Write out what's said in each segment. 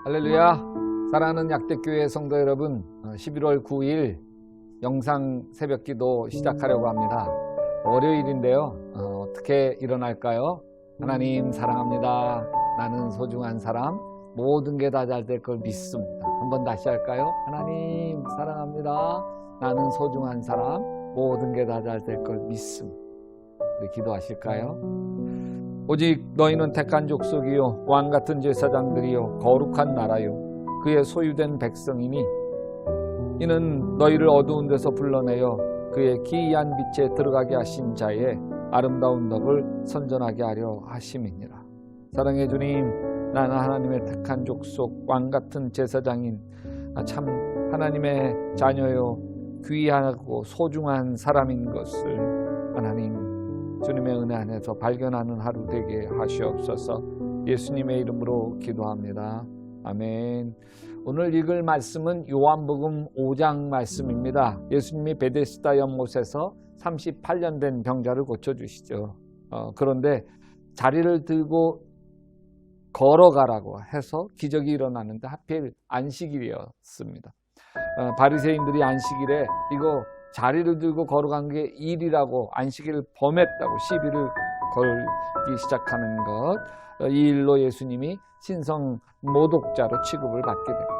할렐루야. 사랑하는 약대교회 성도 여러분, 11월 9일 영상 새벽기도 시작하려고 합니다. 월요일인데요. 어떻게 일어날까요? 하나님 사랑합니다. 나는 소중한 사람, 모든 게 다 잘 될 걸 믿습니다. 한번 다시 할까요? 하나님 사랑합니다. 나는 소중한 사람, 모든 게 다 잘 될 걸 믿습니다. 우리 기도하실까요? 오직 너희는 택한 족속이요 왕같은 제사장들이요 거룩한 나라요 그의 소유된 백성이니 이는 너희를 어두운 데서 불러내어 그의 기이한 빛에 들어가게 하신 자의 아름다운 덕을 선전하게 하려 하심이니라. 사랑해 주님, 나는 하나님의 택한 족속 왕같은 제사장인 참 하나님의 자녀요 귀하고 소중한 사람인 것을 하나님 주님의 은혜 안에서 발견하는 하루 되게 하시옵소서. 예수님의 이름으로 기도합니다. 아멘. 오늘 읽을 말씀은 요한복음 5장 말씀입니다. 예수님이 베데스다 연못에서 38년 된 병자를 고쳐주시죠. 그런데 자리를 들고 걸어가라고 해서 기적이 일어나는데 하필 안식일이었습니다. 바리새인들이 안식일에 이거 자리를 들고 걸어간 게 일이라고 안식일을 범했다고 시비를 걸기 시작하는 것, 이 일로 예수님이 신성 모독자로 취급을 받게 됩니다.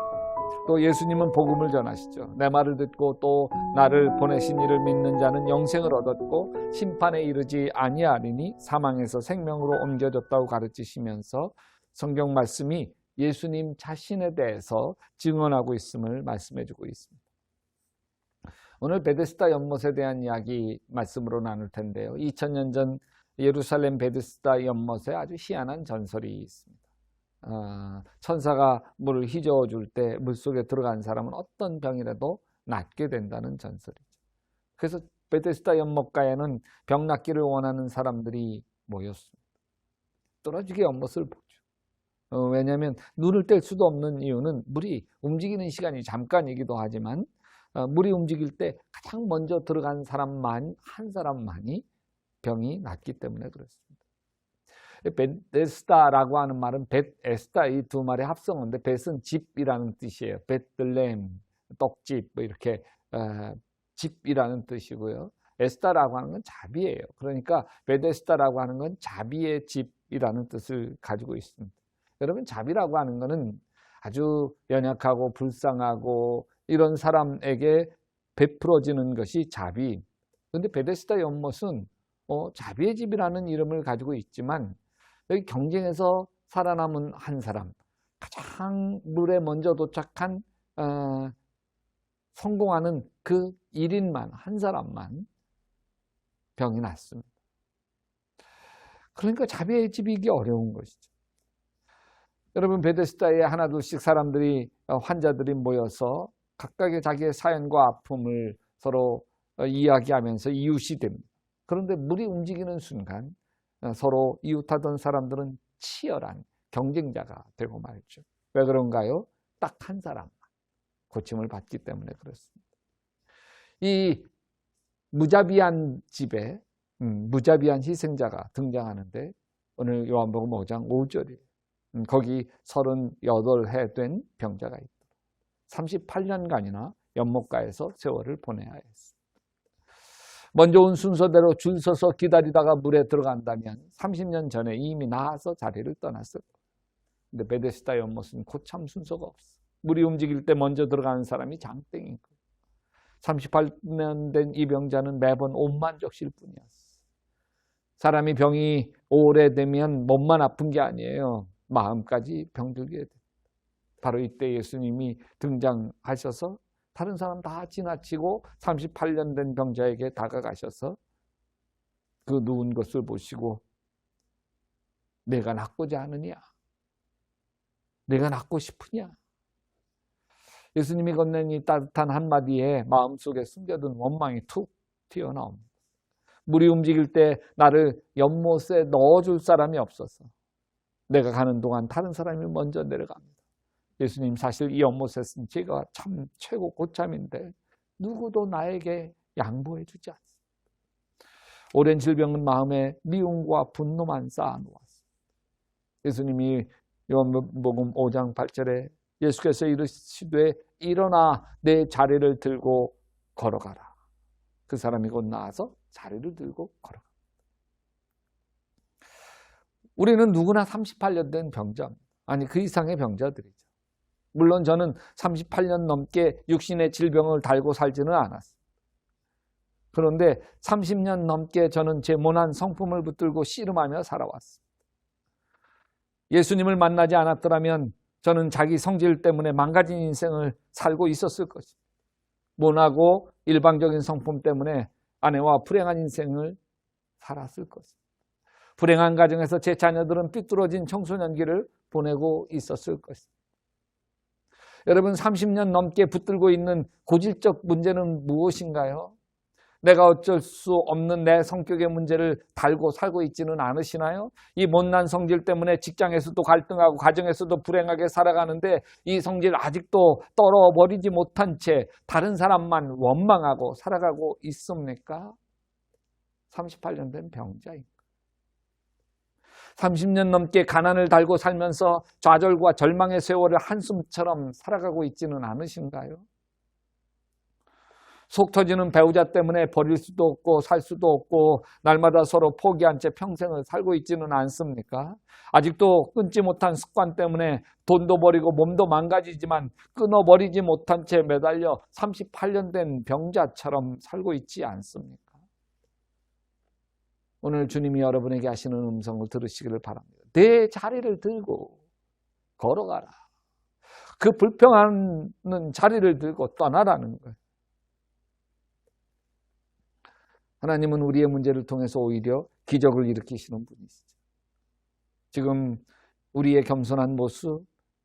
또 예수님은 복음을 전하시죠. 내 말을 듣고 또 나를 보내신 이를 믿는 자는 영생을 얻었고 심판에 이르지 아니하리니 사망에서 생명으로 옮겨졌다고 가르치시면서 성경 말씀이 예수님 자신에 대해서 증언하고 있음을 말씀해주고 있습니다. 오늘 베데스다 연못에 대한 이야기 말씀으로 나눌 텐데요. 2000년 전 예루살렘 베데스다 연못에 아주 희한한 전설이 있습니다. 천사가 물을 휘저어 줄 때 물속에 들어간 사람은 어떤 병이라도 낫게 된다는 전설이죠. 그래서 베데스다 연못가에는 병 낫기를 원하는 사람들이 모였습니다. 뚫어지게 연못을 보죠. 왜냐하면 눈을 뗄 수도 없는 이유는 물이 움직이는 시간이 잠깐이기도 하지만 물이 움직일 때 가장 먼저 들어간 사람만 한 사람만이 병이 낫기 때문에 그렇습니다. 베데스다라고 하는 말은 벳에스다 이 두 말의 합성어인데 벳은 집이라는 뜻이에요. 베들레헴, 떡집 뭐 이렇게 집이라는 뜻이고요. 에스다라고 하는 건 자비예요. 그러니까 베데스다라고 하는 건 자비의 집이라는 뜻을 가지고 있습니다. 여러분, 자비라고 하는 거는 아주 연약하고 불쌍하고 이런 사람에게 베풀어지는 것이 자비. 그런데 베데스다 연못은 자비의 집이라는 이름을 가지고 있지만 여기 경쟁에서 살아남은 한 사람, 가장 물에 먼저 도착한 성공하는 그 1인만, 한 사람만 병이 났습니다. 그러니까 자비의 집이기 어려운 것이죠. 여러분, 베데스다에 하나둘씩 사람들이 환자들이 모여서 각각의 자기의 사연과 아픔을 서로 이야기하면서 이웃이 됩니다. 그런데 물이 움직이는 순간 서로 이웃하던 사람들은 치열한 경쟁자가 되고 말죠. 왜 그런가요? 딱 한 사람만 고침을 받기 때문에 그렇습니다. 이 무자비한 집에 무자비한 희생자가 등장하는데 오늘 요한복음 5장 5절이에요. 거기 38해 된 병자가 있다. 38년간이나 연못가에서 세월을 보내야 했습니다. 먼저 온 순서대로 줄 서서 기다리다가 물에 들어간다면 30년 전에 이미 나아서 자리를 떠났을 거예요. 근데 베데스다 연못은 고참 순서가 없어. 물이 움직일 때 먼저 들어가는 사람이 장땡인 거예요. 38년 된 이 병자는 매번 옷만 적실 뿐이었어. 사람이 병이 오래되면 몸만 아픈 게 아니에요. 마음까지 병들게 됩니다. 바로 이때 예수님이 등장하셔서 다른 사람 다 지나치고 38년 된 병자에게 다가가셔서 그 누운 것을 보시고 내가 낫고자 하느냐? 내가 낫고 싶으냐? 예수님이 건넨 이 따뜻한 한마디에 마음속에 숨겨둔 원망이 툭 튀어나옵니다. 물이 움직일 때 나를 연못에 넣어줄 사람이 없어서 내가 가는 동안 다른 사람이 먼저 내려갑니다. 예수님, 사실 이 연못에서는 제가 참 최고 고참인데 누구도 나에게 양보해 주지 않습니다. 오랜 질병은 마음에 미움과 분노만 쌓아놓았습니다. 예수님이 요한복음 5장 8절에 예수께서 이르시되 일어나 내 자리를 들고 걸어가라. 그 사람이 곧 나와서 자리를 들고 걸어가. 우리는 누구나 38년 된 병자, 아니 그 이상의 병자들이죠. 물론 저는 38년 넘게 육신의 질병을 달고 살지는 않았어요. 그런데 30년 넘게 저는 제 모난 성품을 붙들고 씨름하며 살아왔습니다. 예수님을 만나지 않았더라면 저는 자기 성질 때문에 망가진 인생을 살고 있었을 것입니다. 모나고 일방적인 성품 때문에 아내와 불행한 인생을 살았을 것입니다. 불행한 가정에서 제 자녀들은 삐뚤어진 청소년기를 보내고 있었을 것입니다. 여러분, 30년 넘게 붙들고 있는 고질적 문제는 무엇인가요? 내가 어쩔 수 없는 내 성격의 문제를 달고 살고 있지는 않으시나요? 이 못난 성질 때문에 직장에서도 갈등하고 가정에서도 불행하게 살아가는데 이 성질 아직도 떨어버리지 못한 채 다른 사람만 원망하고 살아가고 있습니까? 38년 된 병자입니다. 30년 넘게 가난을 달고 살면서 좌절과 절망의 세월을 한숨처럼 살아가고 있지는 않으신가요? 속 터지는 배우자 때문에 버릴 수도 없고 살 수도 없고 날마다 서로 포기한 채 평생을 살고 있지는 않습니까? 아직도 끊지 못한 습관 때문에 돈도 버리고 몸도 망가지지만 끊어버리지 못한 채 매달려 38년 된 병자처럼 살고 있지 않습니까? 오늘 주님이 여러분에게 하시는 음성을 들으시기를 바랍니다. 내 자리를 들고 걸어가라. 그 불평하는 자리를 들고 떠나라는 거예요. 하나님은 우리의 문제를 통해서 오히려 기적을 일으키시는 분이시죠. 지금 우리의 겸손한 모습,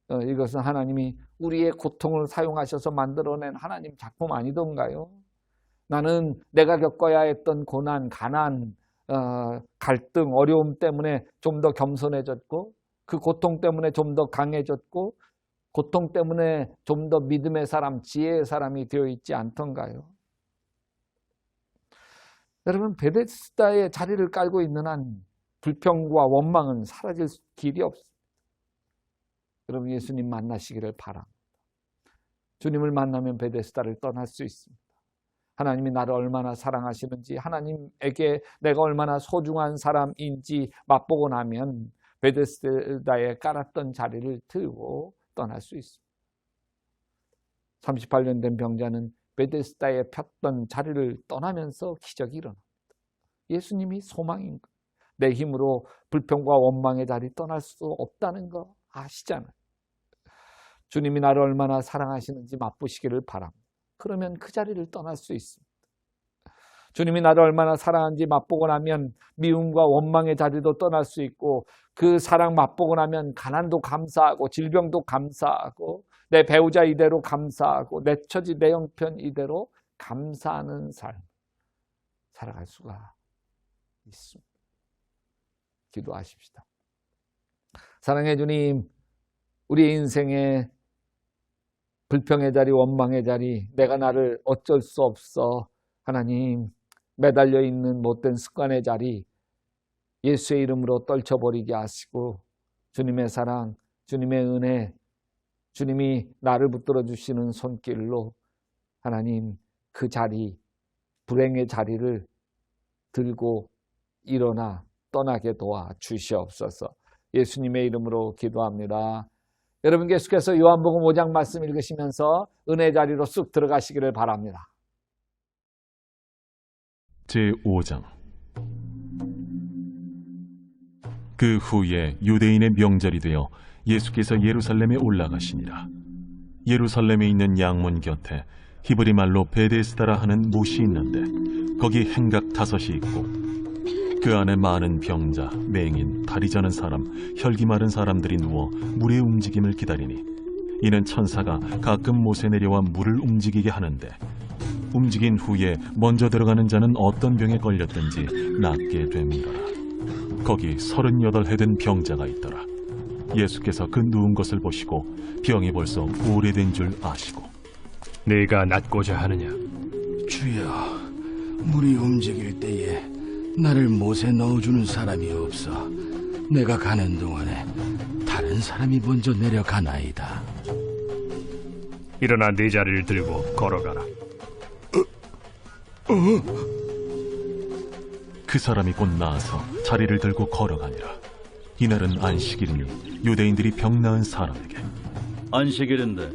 이것은 하나님이 우리의 고통을 사용하셔서 만들어낸 하나님 작품 아니던가요? 나는 내가 겪어야 했던 고난, 가난, 갈등, 어려움 때문에 좀 더 겸손해졌고 그 고통 때문에 좀 더 강해졌고 고통 때문에 좀 더 믿음의 사람, 지혜의 사람이 되어 있지 않던가요? 여러분, 베데스다의 자리를 깔고 있는 한 불평과 원망은 사라질 길이 없습니다. 여러분, 예수님 만나시기를 바랍니다. 주님을 만나면 베데스다를 떠날 수 있습니다. 하나님이 나를 얼마나 사랑하시는지, 하나님에게 내가 얼마나 소중한 사람인지 맛보고 나면 베데스다에 깔았던 자리를 들고 떠날 수 있습니다. 38년 된 병자는 베데스다에 폈던 자리를 떠나면서 기적이 일어납니다. 예수님이 소망인 것. 내 힘으로 불평과 원망의 자리 떠날 수 없다는 거 아시잖아요. 주님이 나를 얼마나 사랑하시는지 맛보시기를 바랍니다. 그러면 그 자리를 떠날 수 있습니다. 주님이 나를 얼마나 사랑하는지 맛보고 나면 미움과 원망의 자리도 떠날 수 있고 그 사랑 맛보고 나면 가난도 감사하고 질병도 감사하고 내 배우자 이대로 감사하고 내 처지 내 형편 이대로 감사하는 삶 살아갈 수가 있습니다. 기도하십시다. 사랑해 주님, 우리 인생의 불평의 자리, 원망의 자리, 내가 나를 어쩔 수 없어 하나님 매달려 있는 못된 습관의 자리 예수의 이름으로 떨쳐버리게 하시고 주님의 사랑, 주님의 은혜, 주님이 나를 붙들어 주시는 손길로 하나님 그 자리, 불행의 자리를 들고 일어나 떠나게 도와 주시옵소서. 예수님의 이름으로 기도합니다. 여러분, 계속해서 요한복음 5장 말씀 읽으시면서 은혜 자리로 쑥 들어가시기를 바랍니다. 제5장. 그 후에 유대인의 명절이 되어 예수께서 예루살렘에 올라가시니라. 예루살렘에 있는 양문 곁에 히브리 말로 베데스다라 하는 못이 있는데 거기 행각 5이 있고 그 안에 많은 병자, 맹인, 다리 저는 사람, 혈기 마른 사람들이 누워 물의 움직임을 기다리니 이는 천사가 가끔 못에 내려와 물을 움직이게 하는데 움직인 후에 먼저 들어가는 자는 어떤 병에 걸렸든지 낫게 됨이라. 거기 38해 된 병자가 있더라. 예수께서 그 누운 것을 보시고 병이 벌써 오래된 줄 아시고 네가 낫고자 하느냐? 주여, 물이 움직일 때에 나를 못에 넣어주는 사람이 없어. 내가 가는 동안에 다른 사람이 먼저 내려가나이다. 일어나 네 자리를 들고 걸어가라. 그 사람이 곧 나아서 자리를 들고 걸어가니라. 이날은 안식일이니 유대인들이 병 나은 사람에게 안식일인데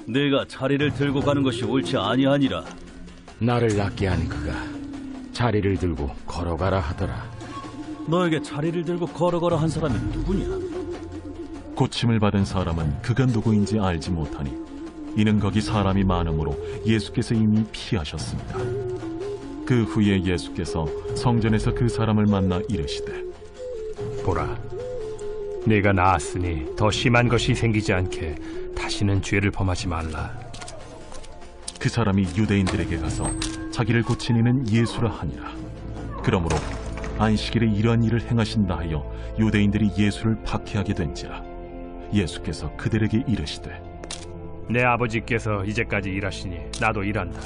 네가 자리를 들고 가는 것이 옳지 아니하니라. 나를 낫게 한 그가 자리를 들고 걸어가라 하더라. 너에게 자리를 들고 걸어가라 한 사람이 누구냐? 고침을 받은 사람은 그가 누구인지 알지 못하니 이는 거기 사람이 많으므로 예수께서 이미 피하셨습니다. 그 후에 예수께서 성전에서 그 사람을 만나 이르시되 보라, 네가 나았으니 더 심한 것이 생기지 않게 다시는 죄를 범하지 말라. 그 사람이 유대인들에게 가서 자기를 고친 이는 예수라 하니라. 그러므로 안식일에 이러한 일을 행하신다 하여 유대인들이 예수를 박해하게 된지라. 예수께서 그들에게 이르시되 내 아버지께서 이제까지 일하시니 나도 일한다.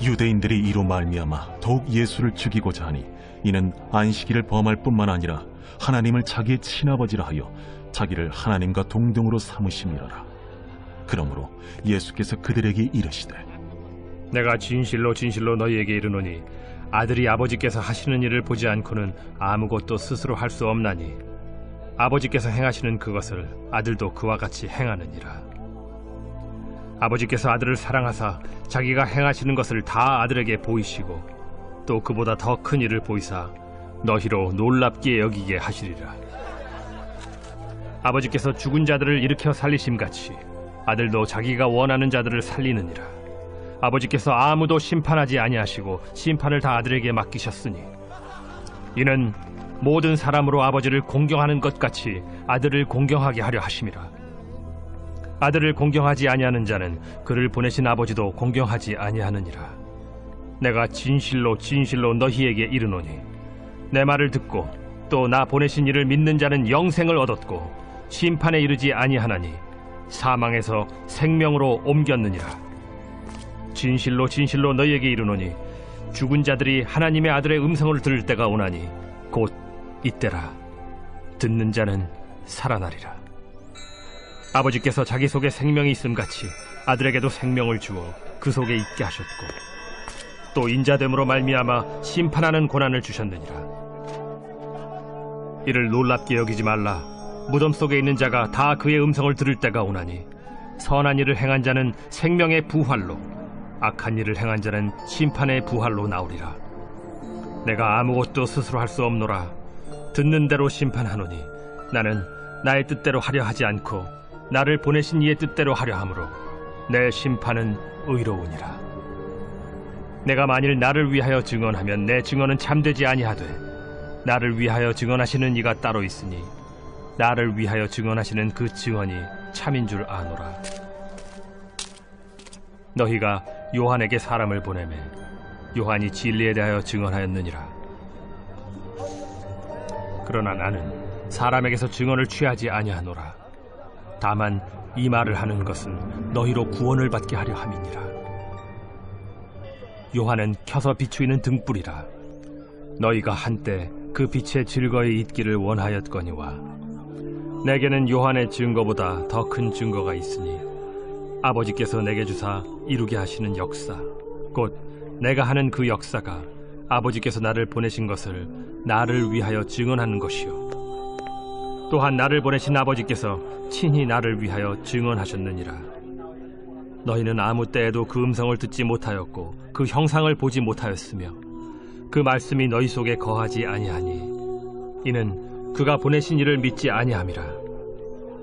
유대인들이 이로 말미암아 더욱 예수를 죽이고자 하니 이는 안식일을 범할 뿐만 아니라 하나님을 자기의 친아버지라 하여 자기를 하나님과 동등으로 삼으심이라라. 그러므로 예수께서 그들에게 이르시되 내가 진실로 진실로 너희에게 이르노니 아들이 아버지께서 하시는 일을 보지 않고는 아무것도 스스로 할 수 없나니 아버지께서 행하시는 그것을 아들도 그와 같이 행하느니라. 아버지께서 아들을 사랑하사 자기가 행하시는 것을 다 아들에게 보이시고 또 그보다 더 큰 일을 보이사 너희로 놀랍게 여기게 하시리라. 아버지께서 죽은 자들을 일으켜 살리심같이 아들도 자기가 원하는 자들을 살리느니라. 아버지께서 아무도 심판하지 아니하시고 심판을 다 아들에게 맡기셨으니 이는 모든 사람으로 아버지를 공경하는 것 같이 아들을 공경하게 하려 하심이라. 아들을 공경하지 아니하는 자는 그를 보내신 아버지도 공경하지 아니하느니라. 내가 진실로 진실로 너희에게 이르노니 내 말을 듣고 또 나 보내신 이를 믿는 자는 영생을 얻었고 심판에 이르지 아니하나니 사망에서 생명으로 옮겼느니라. 진실로 진실로 너희에게 이르노니 죽은 자들이 하나님의 아들의 음성을 들을 때가 오나니 곧 이때라. 듣는 자는 살아나리라. 아버지께서 자기 속에 생명이 있음같이 아들에게도 생명을 주어 그 속에 있게 하셨고 또 인자됨으로 말미암아 심판하는 고난을 주셨느니라. 이를 놀랍게 여기지 말라. 무덤 속에 있는 자가 다 그의 음성을 들을 때가 오나니 선한 일을 행한 자는 생명의 부활로 악한 일을 행한 자는 심판의 부활로 나오리라. 내가 아무것도 스스로 할 수 없노라. 듣는 대로 심판하노니 나는 나의 뜻대로 하려 하지 않고 나를 보내신 이의 뜻대로 하려 함으로 내 심판은 의로우니라. 내가 만일 나를 위하여 증언하면 내 증언은 참되지 아니하되 나를 위하여 증언하시는 이가 따로 있으니 나를 위하여 증언하시는 그 증언이 참인 줄 아노라. 너희가 요한에게 사람을 보내매 요한이 진리에 대하여 증언하였느니라. 그러나 나는 사람에게서 증언을 취하지 아니하노라. 다만 이 말을 하는 것은 너희로 구원을 받게 하려 함이니라. 요한은 켜서 비추이는 등불이라. 너희가 한때 그 빛에 즐거이 있기를 원하였거니와 내게는 요한의 증거보다 더 큰 증거가 있으니 아버지께서 내게 주사 이루게 하시는 역사 곧 내가 하는 그 역사가 아버지께서 나를 보내신 것을 나를 위하여 증언하는 것이요 또한 나를 보내신 아버지께서 친히 나를 위하여 증언하셨느니라. 너희는 아무 때에도 그 음성을 듣지 못하였고 그 형상을 보지 못하였으며 그 말씀이 너희 속에 거하지 아니하니 이는 그가 보내신 이를 믿지 아니함이라.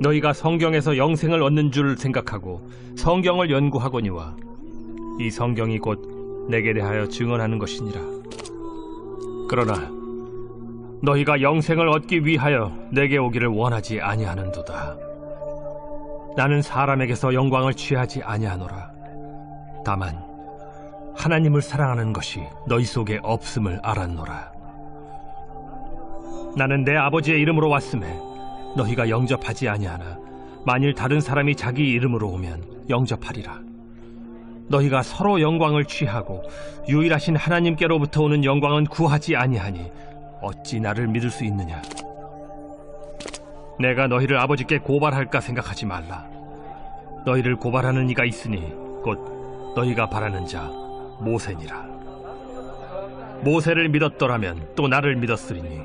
너희가 성경에서 영생을 얻는 줄 생각하고 성경을 연구하거니와 이 성경이 곧 내게 대하여 증언하는 것이니라. 그러나 너희가 영생을 얻기 위하여 내게 오기를 원하지 아니하는도다. 나는 사람에게서 영광을 취하지 아니하노라. 다만 하나님을 사랑하는 것이 너희 속에 없음을 알았노라. 나는 내 아버지의 이름으로 왔음에 너희가 영접하지 아니하나 만일 다른 사람이 자기 이름으로 오면 영접하리라. 너희가 서로 영광을 취하고 유일하신 하나님께로부터 오는 영광은 구하지 아니하니 어찌 나를 믿을 수 있느냐? 내가 너희를 아버지께 고발할까 생각하지 말라. 너희를 고발하는 이가 있으니 곧 너희가 바라는 자 모세니라. 모세를 믿었더라면 또 나를 믿었으리니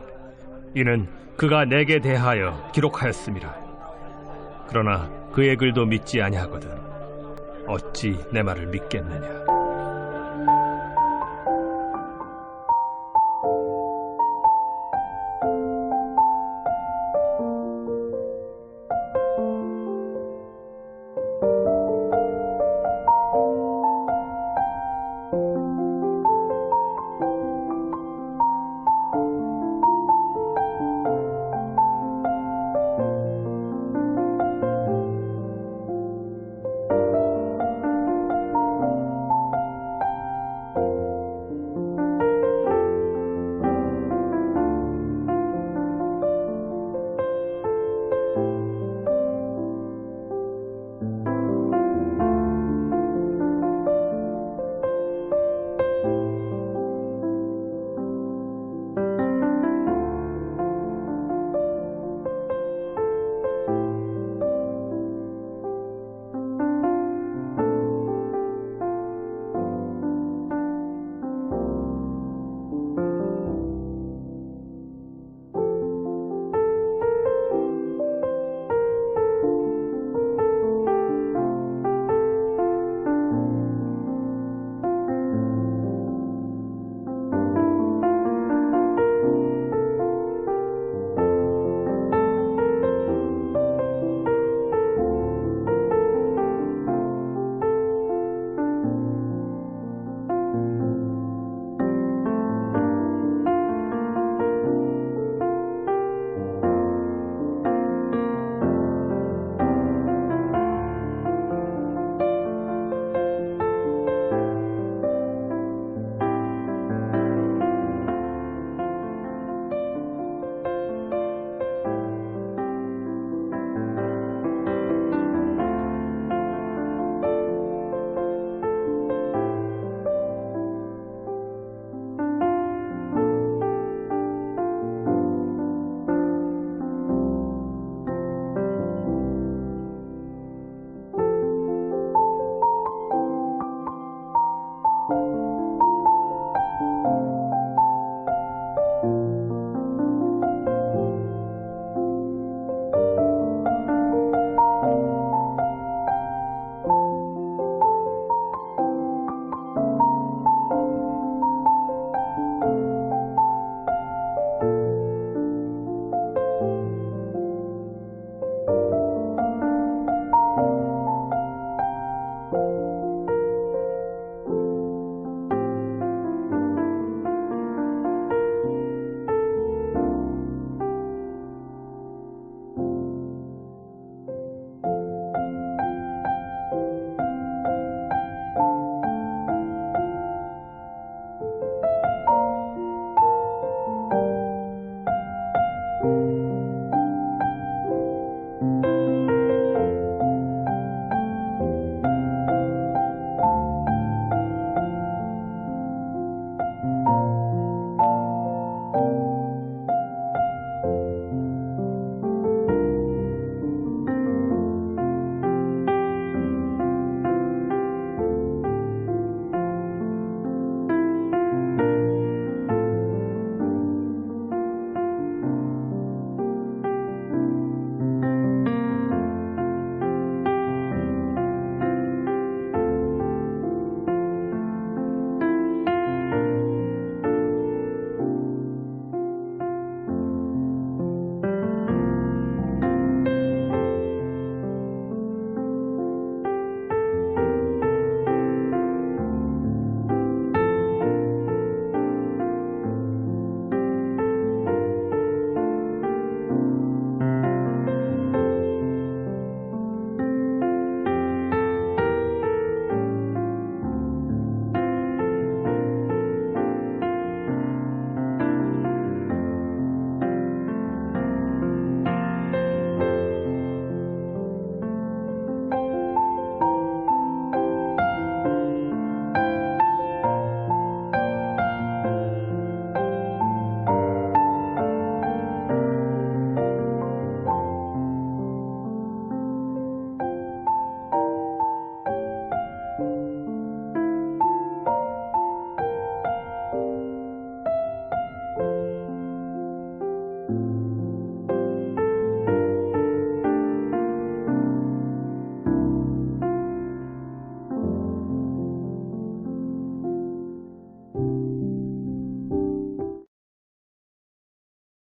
이는 그가 내게 대하여 기록하였음이라. 그러나 그의 글도 믿지 아니하거든 어찌 내 말을 믿겠느냐.